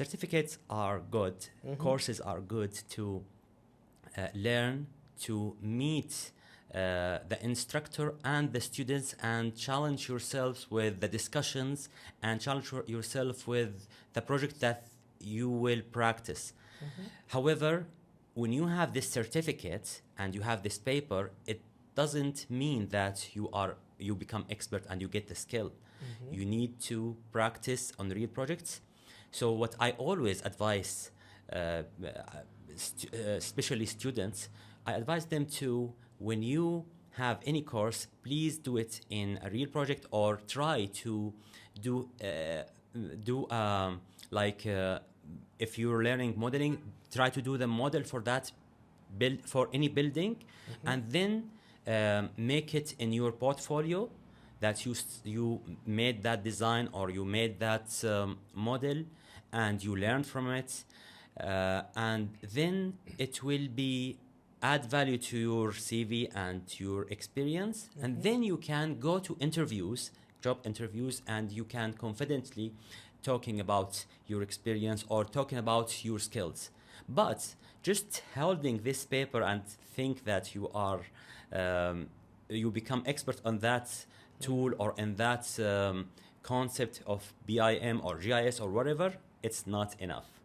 certificates are good, courses are good to learn, to meet the instructor and the students and challenge yourselves with the discussions and challenge yourself with the project that you will practice. However, when you have this certificate and you have this paper, it doesn't mean that you become expert and you get the skill. You need to practice on real projects. So what I always advise, especially students, I advise them to, when you have any course, please do it in a real project, or try to do if you're learning modeling, try to do the model for that build for any building, and then make it in your portfolio that you made that design or you made that model and you learned from it, and then it will be add value to your CV and your experience, and then you can go to interviews, job interviews, and you can confidently talking about your experience or talking about your skills. But just holding this paper and think that you are you become expert on that tool or in that concept of BIM or GIS or whatever, it's not enough.